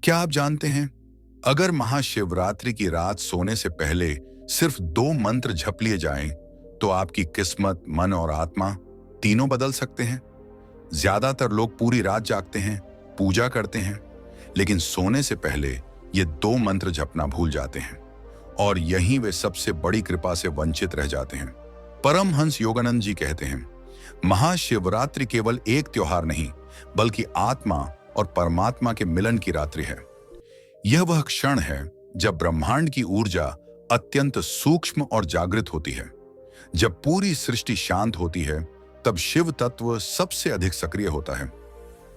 क्या आप जानते हैं, अगर महाशिवरात्रि की रात सोने से पहले सिर्फ 2 मंत्र जप लिए जाएं, तो आपकी किस्मत, मन और आत्मा तीनों बदल सकते हैं। ज्यादातर लोग पूरी रात जागते हैं, पूजा करते हैं, लेकिन सोने से पहले ये 2 मंत्र जपना भूल जाते हैं और यहीं वे सबसे बड़ी कृपा से वंचित रह जाते हैं। परमहंस योगानंद जी कहते हैं, महाशिवरात्रि केवल एक त्योहार नहीं, बल्कि आत्मा और परमात्मा के मिलन की रात्रि है। यह वह क्षण है जब ब्रह्मांड की ऊर्जा अत्यंत सूक्ष्म और जागृत होती है। जब पूरी सृष्टि शांत होती है, तब शिव तत्व सबसे अधिक सक्रिय होता है।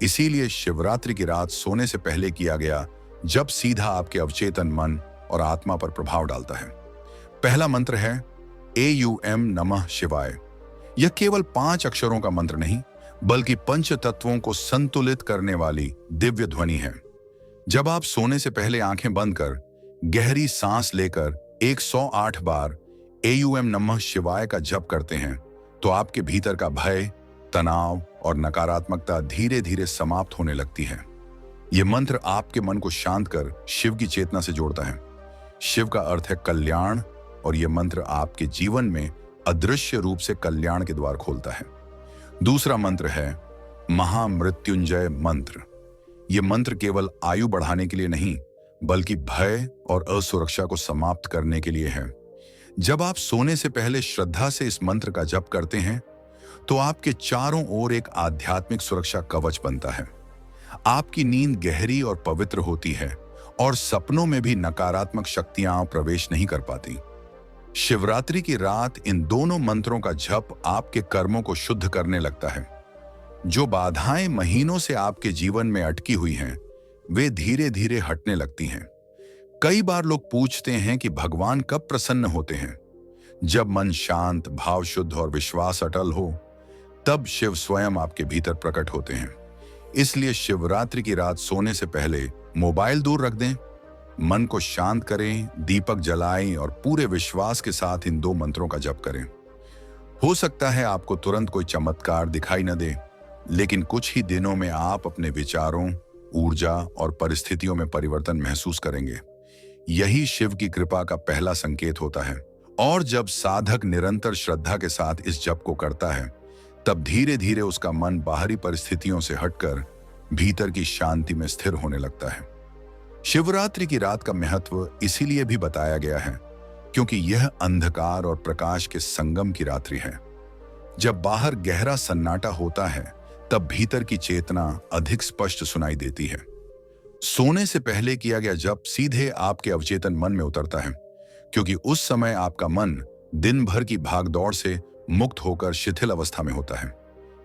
इसीलिए शिवरात्रि की रात सोने से पहले किया गया जब सीधा आपके अवचेतन मन और आत्मा पर प्रभाव डालता है। पहला मंत्र है AUM नमः शिवाय। यह केवल 5 अक्षरों का मंत्र नहीं, बल्कि पंच तत्वों को संतुलित करने वाली दिव्य ध्वनि है। जब आप सोने से पहले आंखें बंद कर गहरी सांस लेकर 108 बार AUM नमः शिवाय का जप करते हैं, तो आपके भीतर का भय, तनाव और नकारात्मकता धीरे धीरे समाप्त होने लगती है। यह मंत्र आपके मन को शांत कर शिव की चेतना से जोड़ता है। शिव का अर्थ है कल्याण, और यह मंत्र आपके जीवन में अदृश्य रूप से कल्याण के द्वार खोलता है। दूसरा मंत्र है महामृत्युंजय मंत्र। यह मंत्र केवल आयु बढ़ाने के लिए नहीं, बल्कि भय और असुरक्षा को समाप्त करने के लिए है। जब आप सोने से पहले श्रद्धा से इस मंत्र का जप करते हैं, तो आपके चारों ओर एक आध्यात्मिक सुरक्षा कवच बनता है। आपकी नींद गहरी और पवित्र होती है और सपनों में भी नकारात्मक शक्तियां प्रवेश नहीं कर पाती। शिवरात्रि की रात इन दोनों मंत्रों का जप आपके कर्मों को शुद्ध करने लगता है। जो बाधाएं महीनों से आपके जीवन में अटकी हुई हैं, वे धीरे धीरे हटने लगती हैं। कई बार लोग पूछते हैं कि भगवान कब प्रसन्न होते हैं। जब मन शांत, भाव शुद्ध और विश्वास अटल हो, तब शिव स्वयं आपके भीतर प्रकट होते हैं। इसलिए शिवरात्रि की रात सोने से पहले मोबाइल दूर रख दें, मन को शांत करें, दीपक जलाएं और पूरे विश्वास के साथ इन 2 मंत्रों का जप करें। हो सकता है आपको तुरंत कोई चमत्कार दिखाई न दे, लेकिन कुछ ही दिनों में आप अपने विचारों, ऊर्जा और परिस्थितियों में परिवर्तन महसूस करेंगे। यही शिव की कृपा का पहला संकेत होता है। और जब साधक निरंतर श्रद्धा के साथ इस जप को करता है, तब धीरे धीरे उसका मन बाहरी परिस्थितियों से हटकर भीतर की शांति में स्थिर होने लगता है। शिवरात्रि की रात का महत्व इसीलिए भी बताया गया है, क्योंकि यह अंधकार और प्रकाश के संगम की रात्रि है। जब बाहर गहरा सन्नाटा होता है, तब भीतर की चेतना अधिक स्पष्ट सुनाई देती है। सोने से पहले किया गया जप सीधे आपके अवचेतन मन में उतरता है, क्योंकि उस समय आपका मन दिन भर की भागदौड़ से मुक्त होकर शिथिल अवस्था में होता है।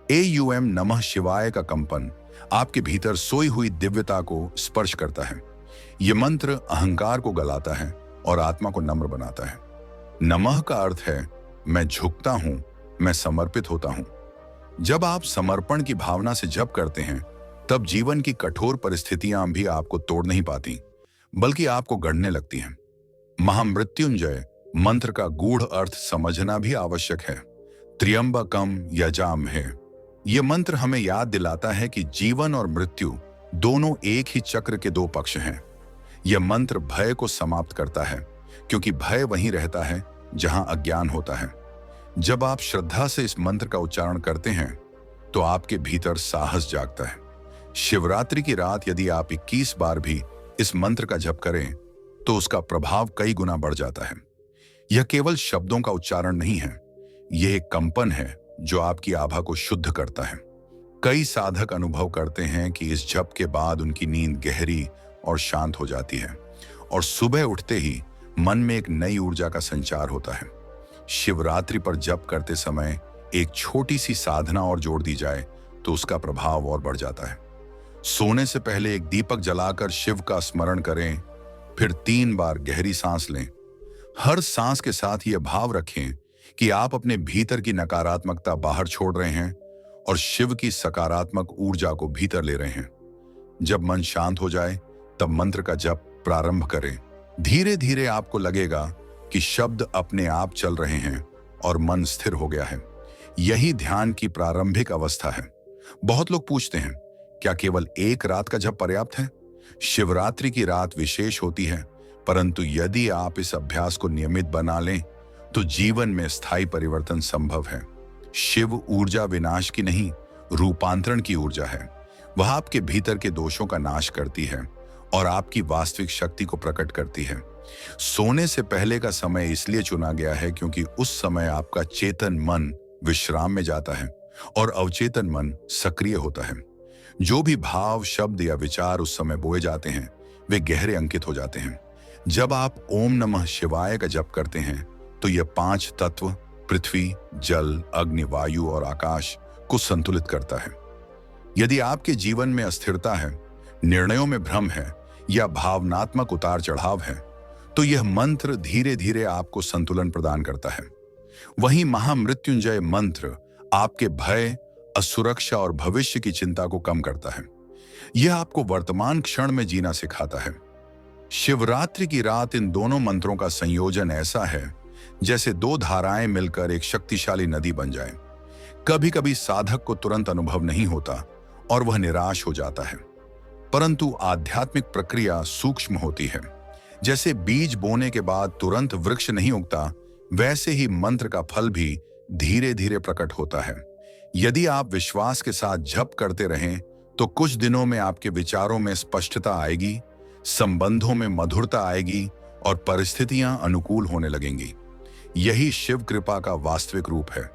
AUM नमः शिवाय का कंपन आपके भीतर सोई हुई दिव्यता को स्पर्श करता है। यह मंत्र अहंकार को गलाता है और आत्मा को नम्र बनाता है। नमः का अर्थ है मैं झुकता हूं, मैं समर्पित होता हूं। जब आप समर्पण की भावना से जप करते हैं, तब जीवन की कठोर परिस्थितियां भी आपको तोड़ नहीं पाती, बल्कि आपको गढ़ने लगती हैं। महामृत्युंजय मंत्र का गूढ़ अर्थ समझना भी आवश्यक है। त्र्यंबकम यजामहे। यह मंत्र हमें याद दिलाता है कि जीवन और मृत्यु दोनों एक ही चक्र के 2 पक्ष हैं। यह मंत्र भय को समाप्त करता है, क्योंकि भय वहीं रहता है जहां अज्ञान होता है। जब आप श्रद्धा से इस मंत्र का उच्चारण करते हैं, तो आपके भीतर साहस जागता है। शिवरात्रि की रात यदि आप 21 बार भी इस मंत्र का जप करें, तो उसका प्रभाव कई गुना बढ़ जाता है। यह केवल शब्दों का उच्चारण नहीं है, यह एक कंपन है जो आपकी आभा को शुद्ध करता है। कई साधक अनुभव करते हैं कि इस जप के बाद उनकी नींद गहरी और शांत हो जाती है, और सुबह उठते ही मन में एक नई ऊर्जा का संचार होता है। शिवरात्रि पर जप करते समय एक छोटी सी साधना और जोड़ दी जाए, तो उसका प्रभाव और बढ़ जाता है। सोने से पहले एक दीपक जलाकर शिव का स्मरण करें, फिर 3 बार गहरी सांस लें। हर सांस के साथ यह भाव रखें कि आप अपने भीतर की नकारात्मकता बाहर छोड़ रहे हैं और शिव की सकारात्मक ऊर्जा को भीतर ले रहे हैं। जब मन शांत हो जाए, तब मंत्र का जप प्रारंभ करें। धीरे धीरे आपको लगेगा कि शब्द अपने आप चल रहे हैं और मन स्थिर हो गया है। यही ध्यान की प्रारंभिक अवस्था है। बहुत लोग पूछते हैं, क्या केवल एक रात का जप पर्याप्त है? शिवरात्रि की रात विशेष होती है, परंतु यदि आप इस अभ्यास को नियमित बना लें तो जीवन में स्थायी परिवर्तन संभव है। शिव ऊर्जा विनाश की नहीं, रूपांतरण की ऊर्जा है। वह आपके भीतर के दोषों का नाश करती है और आपकी वास्तविक शक्ति को प्रकट करती है। सोने से पहले का समय इसलिए चुना गया है क्योंकि उस समय आपका चेतन मन विश्राम में जाता है और अवचेतन मन सक्रिय होता है। जो भी भाव, शब्द या विचार उस समय बोए जाते हैं वे गहरे अंकित हो जाते हैं। जब आप ओम नमः शिवाय का जप करते हैं तो यह 5 तत्व पृथ्वी, जल, अग्नि, वायु और आकाश को संतुलित करता है। यदि आपके जीवन में अस्थिरता है, निर्णयों में भ्रम है या भावनात्मक उतार चढ़ाव है तो यह मंत्र धीरे धीरे आपको संतुलन प्रदान करता है। वहीं महामृत्युंजय मंत्र आपके भय, असुरक्षा और भविष्य की चिंता को कम करता है। यह आपको वर्तमान क्षण में जीना सिखाता है। शिवरात्रि की रात इन दोनों मंत्रों का संयोजन ऐसा है जैसे 2 धाराएं मिलकर एक शक्तिशाली नदी बन जाए। कभी कभी साधक को तुरंत अनुभव नहीं होता और वह निराश हो जाता है, परंतु आध्यात्मिक प्रक्रिया सूक्ष्म होती है। जैसे बीज बोने के बाद तुरंत वृक्ष नहीं उगता, वैसे ही मंत्र का फल भी धीरे धीरे प्रकट होता है। यदि आप विश्वास के साथ जप करते रहें तो कुछ दिनों में आपके विचारों में स्पष्टता आएगी, संबंधों में मधुरता आएगी और परिस्थितियां अनुकूल होने लगेंगी। यही शिव कृपा का वास्तविक रूप है।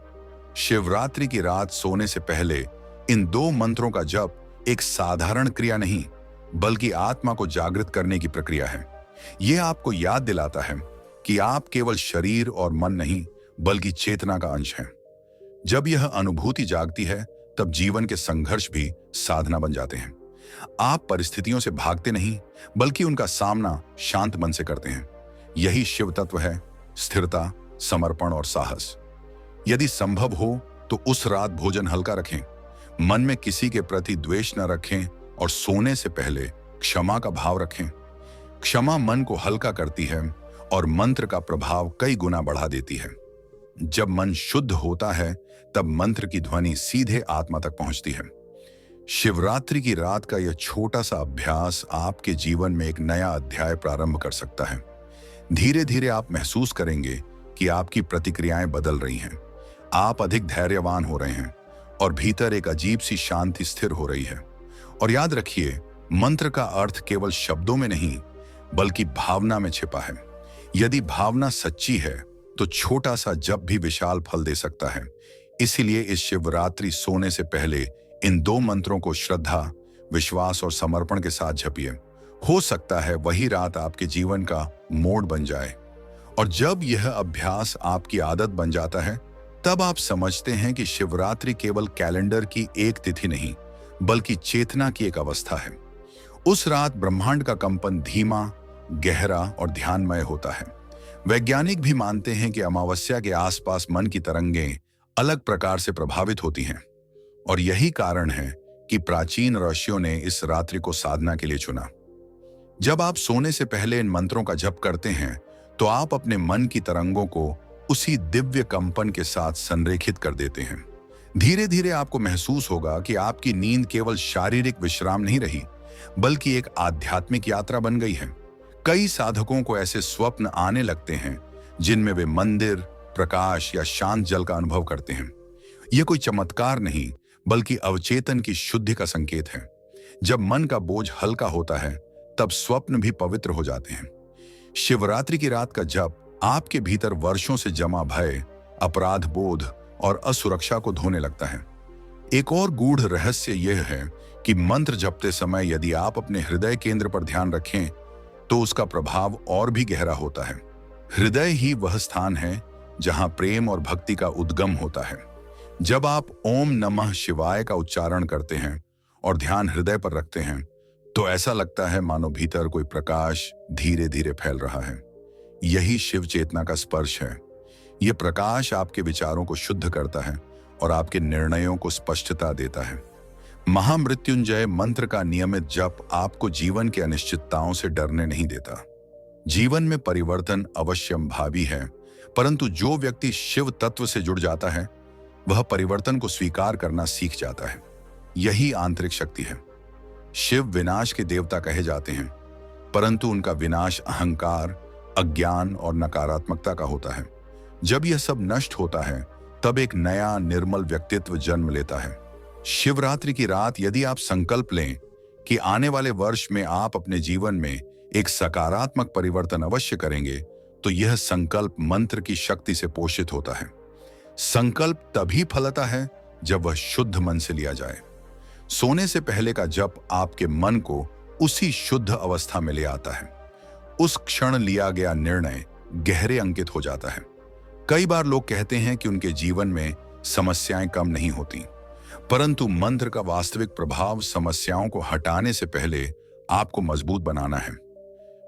शिवरात्रि की रात सोने से पहले इन 2 मंत्रों का जप एक साधारण क्रिया नहीं, बल्कि आत्मा को जागृत करने की प्रक्रिया है। यह आपको याद दिलाता है कि आप केवल शरीर और मन नहीं, बल्कि चेतना का अंश हैं। जब यह अनुभूति जागती है तब जीवन के संघर्ष भी साधना बन जाते हैं। आप परिस्थितियों से भागते नहीं, बल्कि उनका सामना शांत मन से करते हैं। यही शिव तत्व है, स्थिरता, समर्पण और साहस। यदि संभव हो तो उस रात भोजन हल्का रखें, मन में किसी के प्रति द्वेष न रखें और सोने से पहले क्षमा का भाव रखें। क्षमा मन को हल्का करती है और मंत्र का प्रभाव कई गुना बढ़ा देती है। जब मन शुद्ध होता है तब मंत्र की ध्वनि सीधे आत्मा तक पहुंचती है। शिवरात्रि की रात का यह छोटा सा अभ्यास आपके जीवन में एक नया अध्याय प्रारंभ कर सकता है। धीरे धीरे आप महसूस करेंगे कि आपकी प्रतिक्रियाएं बदल रही हैं, आप अधिक धैर्यवान हो रहे हैं और भीतर एक अजीब सी शांति स्थिर हो रही है। और याद रखिए, मंत्र का अर्थ केवल शब्दों में नहीं, बल्कि भावना में छिपा है। यदि भावना सच्ची है तो छोटा सा जप भी विशाल फल दे सकता है। इसीलिए इस शिवरात्रि सोने से पहले इन 2 मंत्रों को श्रद्धा, विश्वास और समर्पण के साथ जपिए। हो सकता है वही रात आपके जीवन का मोड़ बन जाए। और जब यह अभ्यास आपकी आदत बन जाता है तब आप समझते हैं कि शिवरात्रि केवल कैलेंडर की एक तिथि नहीं, बल्कि चेतना की एक अवस्था है। उस रात ब्रह्मांड का कंपन धीमा, गहरा और ध्यानमय होता है। वैज्ञानिक भी मानते हैं कि अमावस्या के आसपास मन की तरंगें अलग प्रकार से प्रभावित होती हैं और यही कारण है कि प्राचीन ऋषियों ने इस रात्रि को साधना के लिए चुना। जब आप सोने से पहले इन मंत्रों का जप करते हैं तो आप अपने मन की तरंगों को उसी दिव्य कंपन के साथ संरेखित कर देते हैं। धीरे धीरे आपको महसूस होगा कि आपकी नींद केवल शारीरिक विश्राम नहीं रही, बल्कि एक आध्यात्मिक यात्रा बन गई है। कई साधकों को ऐसे स्वप्न आने लगते हैं जिनमें वे मंदिर, प्रकाश या शांत जल का अनुभव करते हैं। यह कोई चमत्कार नहीं, बल्कि अवचेतन की शुद्धि का संकेत है। जब मन का बोझ हल्का होता है तब स्वप्न भी पवित्र हो जाते हैं। शिवरात्रि की रात का जप आपके भीतर वर्षों से जमा भय, अपराध बोध और असुरक्षा को धोने लगता है। एक और गूढ़ रहस्य यह है कि मंत्र जपते समय यदि आप अपने हृदय केंद्र पर ध्यान रखें तो उसका प्रभाव और भी गहरा होता है। हृदय ही वह स्थान है जहां प्रेम और भक्ति का उद्गम होता है। जब आप ओम नमः शिवाय का उच्चारण करते हैं और ध्यान हृदय पर रखते हैं तो ऐसा लगता है मानो भीतर कोई प्रकाश धीरे धीरे फैल रहा है। यही शिव चेतना का स्पर्श है। यह प्रकाश आपके विचारों को शुद्ध करता है और आपके निर्णयों को स्पष्टता देता है। महामृत्युंजय मंत्र का नियमित जप आपको जीवन की अनिश्चितताओं से डरने नहीं देता। जीवन में परिवर्तन अवश्यंभावी है, परंतु जो व्यक्ति शिव तत्व से जुड़ जाता है वह परिवर्तन को स्वीकार करना सीख जाता है। यही आंतरिक शक्ति है। शिव विनाश के देवता कहे जाते हैं, परंतु उनका विनाश अहंकार, अज्ञान और नकारात्मकता का होता है। जब यह सब नष्ट होता है, तब एक नया निर्मल व्यक्तित्व जन्म लेता है। शिवरात्रि की रात यदि आप संकल्प लें कि आने वाले वर्ष में आप अपने जीवन में एक सकारात्मक परिवर्तन अवश्य करेंगे, तो यह संकल्प मंत्र की शक्ति से पोषित होता है। संकल्प तभी फलता है जब वह शुद्ध मन से लिया जाए। सोने से पहले का जप आपके मन को उसी शुद्ध अवस्था में ले आता है। उस क्षण लिया गया निर्णय गहरे अंकित हो जाता है। कई बार लोग कहते हैं कि उनके जीवन में समस्याएं कम नहीं होती, परंतु मंत्र का वास्तविक प्रभाव समस्याओं को हटाने से पहले आपको मजबूत बनाना है।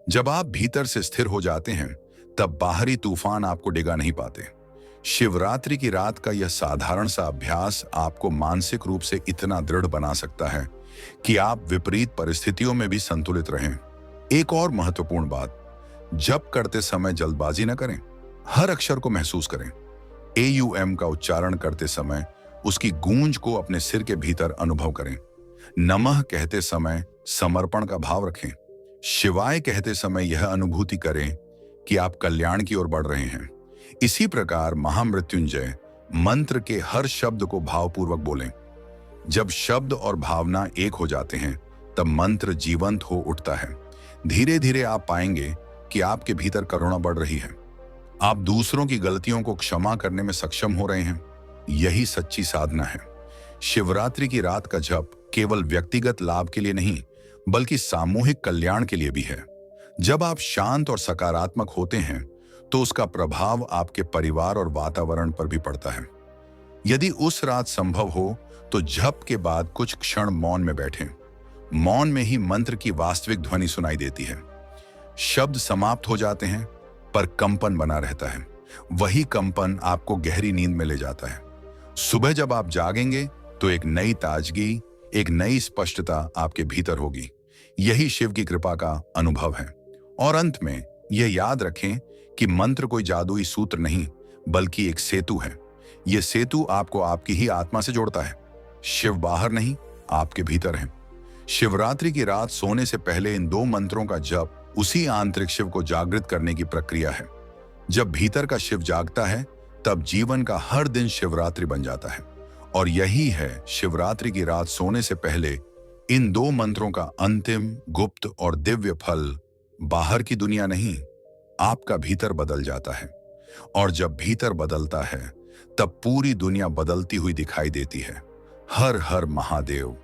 जब आप भीतर से स्थिर हो जाते हैं, तब बाहरी तूफान आपको डिगा नहीं पाते। शिवरात्रि की रात का यह साधारण सा अभ्यास आपको मानसिक रूप से इतना दृढ़ बना सकता है कि आप विपरीत परिस्थितियों में भी संतुलित रहें। एक और महत्वपूर्ण बात, जप करते समय जल्दबाजी न करें। हर अक्षर को महसूस करें। AUM का उच्चारण करते समय उसकी गूंज को अपने सिर के भीतर अनुभव करें। नमः कहते समय समर्पण का भाव रखें। शिवाय कहते समय यह अनुभूति करें कि आप कल्याण की ओर बढ़ रहे हैं। इसी प्रकार महामृत्युंजय मंत्र के हर शब्द को भावपूर्वक बोलें। जब शब्द और भावना एक हो जाते हैं, तब मंत्र जीवंत हो उठता है। धीरे धीरे आप पाएंगे कि आपके भीतर करुणा बढ़ रही है। आप दूसरों की गलतियों को क्षमा करने में सक्षम हो रहे हैं। यही सच्ची साधना है। शिवरात्रि की रात का जप केवल व्यक्तिगत लाभ के लिए नहीं, बल्कि सामूहिक कल्याण के लिए भी है। जब आप शांत और सकारात्मक होते हैं, तो उसका प्रभाव आपके परिवार और वातावरण पर भी पड़ता है। यदि उस रात संभव हो, तो जप के बाद कुछ क्षण मौन में बैठें। मौन में ही मंत्र की वास्तविक ध्वनि सुनाई देती है। शब्द समाप्त हो जाते हैं, पर कंपन बना रहता है। वही कंपन आपको गहरी नींद में ले जाता है। सुबह जब आप जागेंगे, तो एक नई ताजगी, एक नई स्पष्टता आपके भीतर होगी। यही शिव की कृपा का अनुभव है। और अंत में यह याद रखें कि मंत्र कोई जादुई सूत्र नहीं, बल्कि एक सेतु है। यह सेतु आपको आपकी ही आत्मा से जोड़ता है। शिव बाहर नहीं, आपके भीतर है। शिवरात्रि की रात सोने से पहले इन 2 मंत्रों का जप उसी आंतरिक शिव को जागृत करने की प्रक्रिया है। जब भीतर का शिव जागता है, तब जीवन का हर दिन शिवरात्रि बन जाता है। और यही है शिवरात्रि की रात सोने से पहले इन 2 मंत्रों का अंतिम, गुप्त और दिव्य फल। बाहर की दुनिया नहीं, आपका भीतर बदल जाता है। और जब भीतर बदलता है, तब पूरी दुनिया बदलती हुई दिखाई देती है। हर हर महादेव।